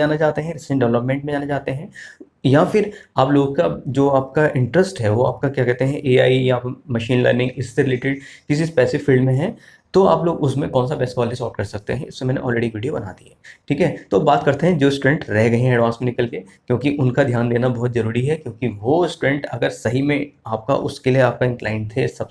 जाना चाहते हैं, रिसर्च डेवलपमेंट में जाना चाहते हैं, या फिर आप लोगों का जो आपका इंटरेस्ट है वो आपका क्या कहते हैं एआई या मशीन लर्निंग इससे रिलेटेड किसी स्पेसिफिक फील्ड में है, तो आप लोग उसमें कौन सा बेस्ट कॉलेज सॉर्ट कर सकते हैं, इसमें मैंने ऑलरेडी वीडियो बना दी है। ठीक है, तो बात करते हैं जो स्टूडेंट रह गए हैं एडवांस में निकल के, क्योंकि उनका ध्यान देना बहुत ज़रूरी है, क्योंकि वो स्टूडेंट अगर सही में आपका उसके लिए आपका इंक्लाइंड थे, सब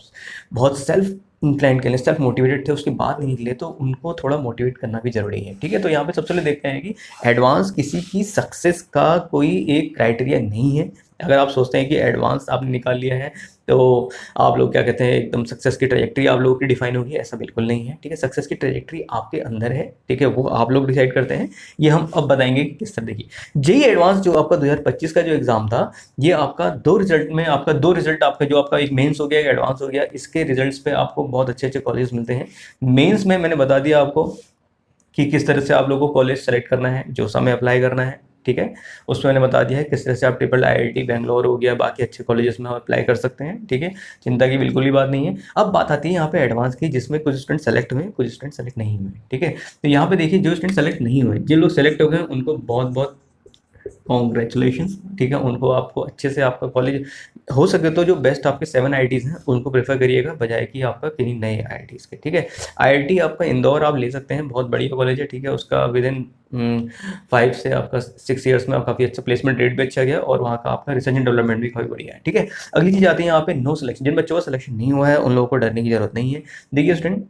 बहुत सेल्फ इंक्लाइंड के लिए सेल्फ मोटिवेटेड थे, उसके बाद नहीं निकले, तो उनको थोड़ा मोटिवेट करना भी ज़रूरी है। ठीक है, तो यहाँ पे सबसे पहले देखते हैं कि एडवांस किसी की सक्सेस का कोई एक क्राइटेरिया नहीं है। अगर आप सोचते हैं कि एडवांस आपने निकाल लिया है तो आप लोग क्या कहते हैं एकदम सक्सेस की ट्रैजेक्टरी आप लोगों की डिफाइन होगी, ऐसा बिल्कुल नहीं है। ठीक है, सक्सेस की ट्रैजेक्टरी आपके अंदर है। ठीक है, वो आप लोग डिसाइड करते हैं, ये हम अब बताएंगे कि किस तरह। देखिए, जेईई एडवांस जो आपका 2025 का जो एग्जाम था, ये आपका दो रिजल्ट आपका जो आपका एक मेंस हो गया, एक एडवांस हो गया, इसके रिजल्ट्स पे आपको बहुत अच्छे अच्छे कॉलेज मिलते हैं। मेंस में मैंने बता दिया आपको कि किस तरह से आप लोगों को कॉलेज सेलेक्ट करना है, जो समय अप्लाई करना है। ठीक है, उसमें मैंने बता दिया है किस तरह से आप ट्रिपल IIT बेंगलोर हो गया, बाकी अच्छे कॉलेजेस में आप अप्लाई कर सकते हैं। ठीक है, चिंता की बिल्कुल भी बात नहीं है। अब बात आती है यहाँ पे एडवांस की, जिसमें कुछ स्टूडेंट सेलेक्ट हुए, कुछ स्टूडेंट सेलेक्ट नहीं हुए। ठीक है, तो यहाँ पे देखिए जो स्टूडेंट सेलेक्ट नहीं हुए, जिन लोग सेलेक्ट हो गए उनको बहुत बहुत कॉन्ग्रेचुलेशंस। ठीक है, उनको आपको अच्छे से आपका कॉलेज हो सके तो जो बेस्ट आपके 7 IITs हैं उनको प्रेफर करिएगा, बजाय कि आपका किन्हीं नए IITs के। ठीक है, IIT आपका इंदौर आप ले सकते हैं, बहुत बढ़िया कॉलेज है। ठीक है, उसका विद इन 5 से आपका 6 ईयर्स में काफ़ी अच्छा प्लेसमेंट रेट भी अच्छा गया, और वहाँ का आपका रिसर्च एंड डेवलपमेंट भी काफ़ी बढ़िया है। ठीक है, अगली चीज़ आती है यहाँ पे नो सिलेक्शन। जिन बच्चों का सिलेक्शन नहीं हुआ है उन लोगों को डरने की जरूरत नहीं है। देखिए स्टूडेंट,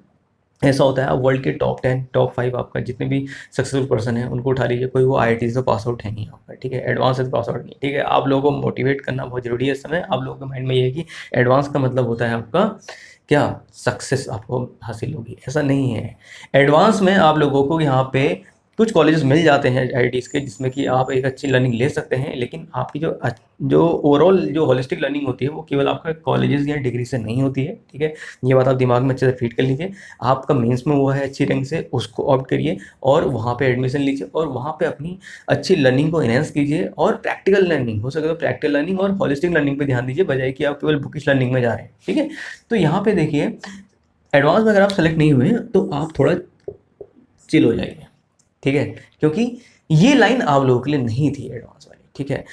ऐसा होता है, वर्ल्ड के टॉप 10 टॉप 5 आपका जितने भी सक्सेसफुल पर्सन है उनको उठा लीजिए, कोई वो IIT से पास आउट है नहीं आपका। ठीक है, एडवांस से पास आउट नहीं। ठीक है, आप लोगों को मोटिवेट करना बहुत जरूरी है इस समय। आप लोगों के माइंड में ये है कि एडवांस का मतलब होता है आपका क्या, सक्सेस आपको हासिल होगी, ऐसा नहीं है। एडवांस में आप लोगों को यहाँ पे कुछ कॉलेजेस मिल जाते हैं IITs के, जिसमें कि आप एक अच्छी लर्निंग ले सकते हैं, लेकिन आपकी जो ओवरऑल जो होलिस्टिक लर्निंग होती है वो केवल आपका कॉलेजेस या डिग्री से नहीं होती है। ठीक है, ये बात आप दिमाग में अच्छे से फीड कर लीजिए। आपका मेंस में हुआ है अच्छी रैंक से, उसको ऑप्ट करिए और वहाँ पे एडमिशन लीजिए, और वहाँ पे अपनी अच्छी लर्निंग को एनहेंस कीजिए, और प्रैक्टिकल लर्निंग हो सके तो प्रैक्टिकल लर्निंग और होलिस्टिक लर्निंग पे ध्यान दीजिए, बजाय कि आप केवल बुकिश लर्निंग में जा रहे हैं। ठीक है, तो यहाँ पे देखिए एडवांस में अगर आप सेलेक्ट नहीं हुए तो आप थोड़ा चिल हो जाइए। ठीक है, क्योंकि ये लाइन आप लोगों के लिए नहीं थी एडवांस वाली। ठीक है,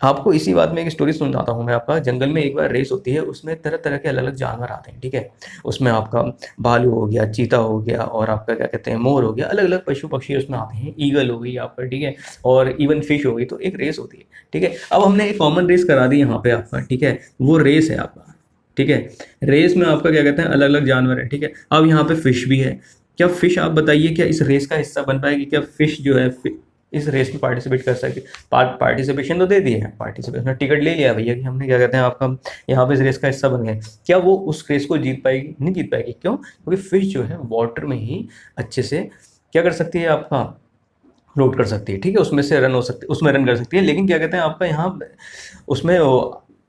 आपको इसी बात में एक स्टोरी सुनाता हूँ मैं। आपका जंगल में एक बार रेस होती है, उसमें तरह तरह के अलग अलग जानवर आते हैं। ठीक है, उसमें आपका भालू हो गया, चीता हो गया, और आपका क्या कहते हैं मोर हो गया, अलग अलग पशु पक्षी उसमें आते हैं, ईगल हो गई आपका। ठीक है, और इवन फिश हो गई, तो एक रेस होती है। ठीक है, अब हमने एक कॉमन रेस करा दी यहाँ पे आपका। ठीक है, वो रेस है आपका। ठीक है, रेस में आपका क्या कहते हैं अलग अलग जानवर है। ठीक है, अब यहाँ पे फिश भी है। क्या फिश, आप बताइए, क्या इस रेस का हिस्सा बन पाएगी? क्या फिश जो है इस रेस में पार्टिसिपेट कर सके? पार्टिसिपेशन तो दे दिए हैं, पार्टिसिपेशन टिकट ले लिया भैया कि हमने क्या कहते हैं आपका यहाँ पे इस रेस का हिस्सा बन गए। क्या वो उस रेस को जीत पाएगी? नहीं जीत पाएगी। क्यों? क्योंकि फिश जो है वाटर में ही अच्छे से क्या कर सकती है, आपका फ्लोट कर सकती है। ठीक है, उसमें से रन हो सकती है, उसमें रन कर सकती है, लेकिन क्या कहते हैं आपका यहाँ उसमें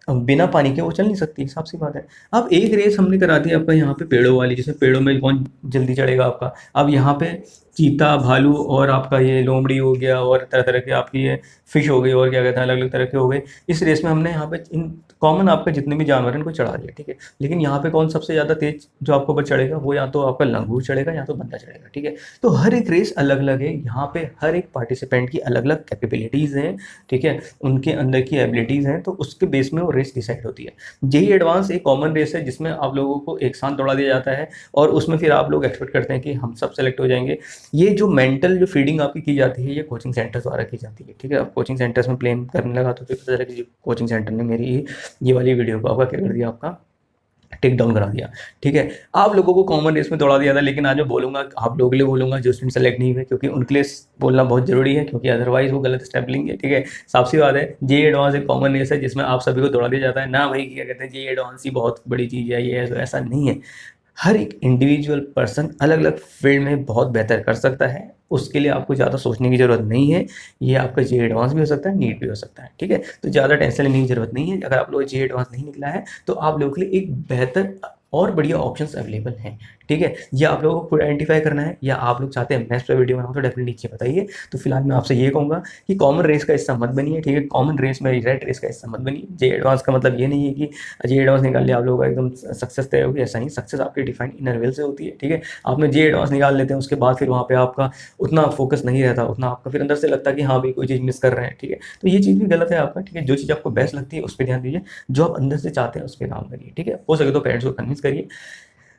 बिना पानी के वो चल नहीं सकती, साफ सी बात है। अब एक रेस हमने करा दी आपका यहाँ पे पेड़ों वाली, जिसमें पेड़ों में कौन जल्दी चढ़ेगा आपका। अब यहाँ पे चीता, भालू, और आपका ये लोमड़ी हो गया, और तरह तरह के आपकी ये फिश हो गई, और क्या कहते हैं अलग अलग तरह के हो गए। इस रेस में हमने यहाँ पे इन कॉमन आपका जितने भी जानवर हैं इनको चढ़ा दिया। ठीक है, लेकिन यहाँ पे कौन सबसे ज़्यादा तेज जो आपको ऊपर चढ़ेगा, वो या तो आपका लंगूर चढ़ेगा या तो बंदा चढ़ेगा। ठीक है, तो हर एक रेस अलग अलग है, यहाँ पे हर एक पार्टिसिपेंट की अलग अलग कैपेबिलिटीज़ हैं। ठीक है, उनके अंदर की एबिलिटीज़ हैं, तो उसके बेस में वो रेस डिसाइड होती है। जेईई एडवांस एक कॉमन रेस है जिसमें आप लोगों को एक साथ दौड़ा दिया जाता है, और उसमें फिर आप लोग एक्सपेक्ट करते हैं कि हम सब सेलेक्ट हो जाएंगे। ये जो मेंटल जो फीडिंग आपकी की जाती है, ये कोचिंग सेंटर्स द्वारा की जाती है। ठीक है, आप कोचिंग सेंटर्स में प्लेन करने लगा तो फिर पता चला कि कोचिंग सेंटर ने मेरी ये वाली वीडियो को आपका क्या कर दिया, आपका टेक डाउन करा दिया। ठीक है, आप लोगों को कॉमन रेस में दौड़ा दिया था, लेकिन आज मैं बोलूंगा आप लोगों के लिए बोलूंगा जो स्टूडेंट सेलेक्ट नहीं हुए, क्योंकि उनके लिए बोलना बहुत जरूरी है, क्योंकि अदरवाइज वो गलत स्टेप लेंगे। ठीक है, साफ सी बात है, जेईई एडवांस एक कॉमन रेस है जिसमें आप सभी को दौड़ा दिया जाता है ना। भाई क्या कहते हैं जेईई एडवांस ही बहुत बड़ी चीज़ है, ये ऐसा नहीं है। हर एक इंडिविजुअल पर्सन अलग अलग फील्ड में बहुत बेहतर कर सकता है, उसके लिए आपको ज़्यादा सोचने की ज़रूरत नहीं है। ये आपका जेईई एडवांस भी हो सकता है, नीट भी हो सकता है। ठीक है, तो ज़्यादा टेंशन लेने की ज़रूरत नहीं है। अगर आप लोग जेईई एडवांस नहीं निकला है तो आप लोगों के लिए एक बेहतर और बढ़िया ऑप्शंस अवेलेबल हैं। ठीक है, ये आप लोगों को खुद आइडेंटिफाई करना है, या आप लोग चाहते हैं मैं इस पर वीडियो बनाऊँ तो डेफिनेटली नीचे बताइए। तो फिलहाल मैं आपसे ये कहूँगा कि कॉमन रेस का हिस्सा मत बनिए। ठीक है, कॉमन रेस में रेट रेस का हिस्सा मत बनिए। जेईई एडवांस का मतलब ये नहीं है कि जेईई एडवांस निकाल लिया आप लोगों का एकदम सक्सेस तय होगी, ऐसा नहीं। सक्सेस आपकी डिफाइंड इनर वेल से होती है। ठीक है, आपने जेईई एडवांस निकाल लेते हैं, उसके बाद फिर वहाँ पे आपका उतना फोकस नहीं रहता, उतना आपका फिर अंदर से लगता है कि हाँ भाई कोई चीज़ मिस कर रहे हैं, ठीक है। तो ये चीज़ भी गलत है आपका, ठीक है। जो चीज़ आपको बेस्ट लगती है उस पर ध्यान दीजिए, जो आप अंदर से चाहते हैं उस पर काम करिए, ठीक है। हो सके तो पेरेंट्स को कन्विंस करिए।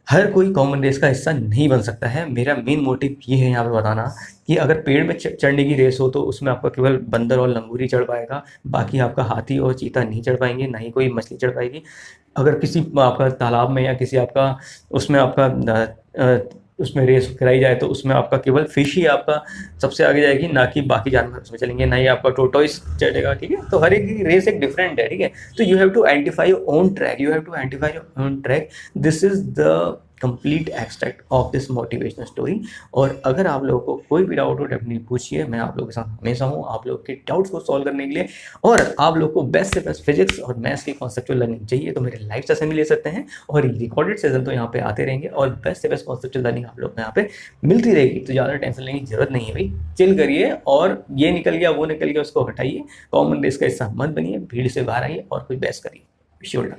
हर कोई कॉमन रेस का हिस्सा नहीं बन सकता है। मेरा मेन मोटिव ये है यहाँ पे बताना कि अगर पेड़ में चढ़ने की रेस हो तो उसमें आपका केवल बंदर और लंगूर ही चढ़ पाएगा, बाकी आपका हाथी और चीता नहीं चढ़ पाएंगे, ना ही कोई मछली चढ़ पाएगी। अगर किसी आपका तालाब में या किसी आपका उसमें आपका उसमें रेस कराई जाए तो उसमें आपका केवल फिश ही आपका सबसे आगे जाएगी, ना कि बाकी जानवर उसमें चलेंगे, ना ही आपका टोटोइस चढ़ेगा, ठीक है। तो हर एक की रेस एक डिफरेंट है, ठीक है। तो you have to identify your own track, you have to identify your own track. This is the complete extract of this motivational story. और अगर आप लोगों को कोई भी डाउट हो डेफिनेटली पूछिए, मैं आप लोगों के साथ हमेशा हूँ आप लोगों के डाउट्स को सॉल्व करने के लिए। और आप लोग को बेस्ट से बेस्ट फिजिक्स और मैथ्स की कॉन्सेप्चुअल लर्निंग चाहिए तो मेरे लाइव सेशन भी ले सकते हैं, और रिकॉर्डेड सेशन तो यहाँ पे आते रहेंगे, और बेस्ट से बेस्ट कॉन्सेप्चुअल लर्निंग आप लोग को यहाँ पे मिलती रहेगी। तो ज़्यादा टेंशन लेने की जरूरत नहीं है भाई, चिल करिए, और ये निकल गया वो निकल गया उसको हटाइए, कॉमन रेस का हिस्सा मत बनिए, भीड़ से बाहर आइए और कोई बहस करिए। श्योर।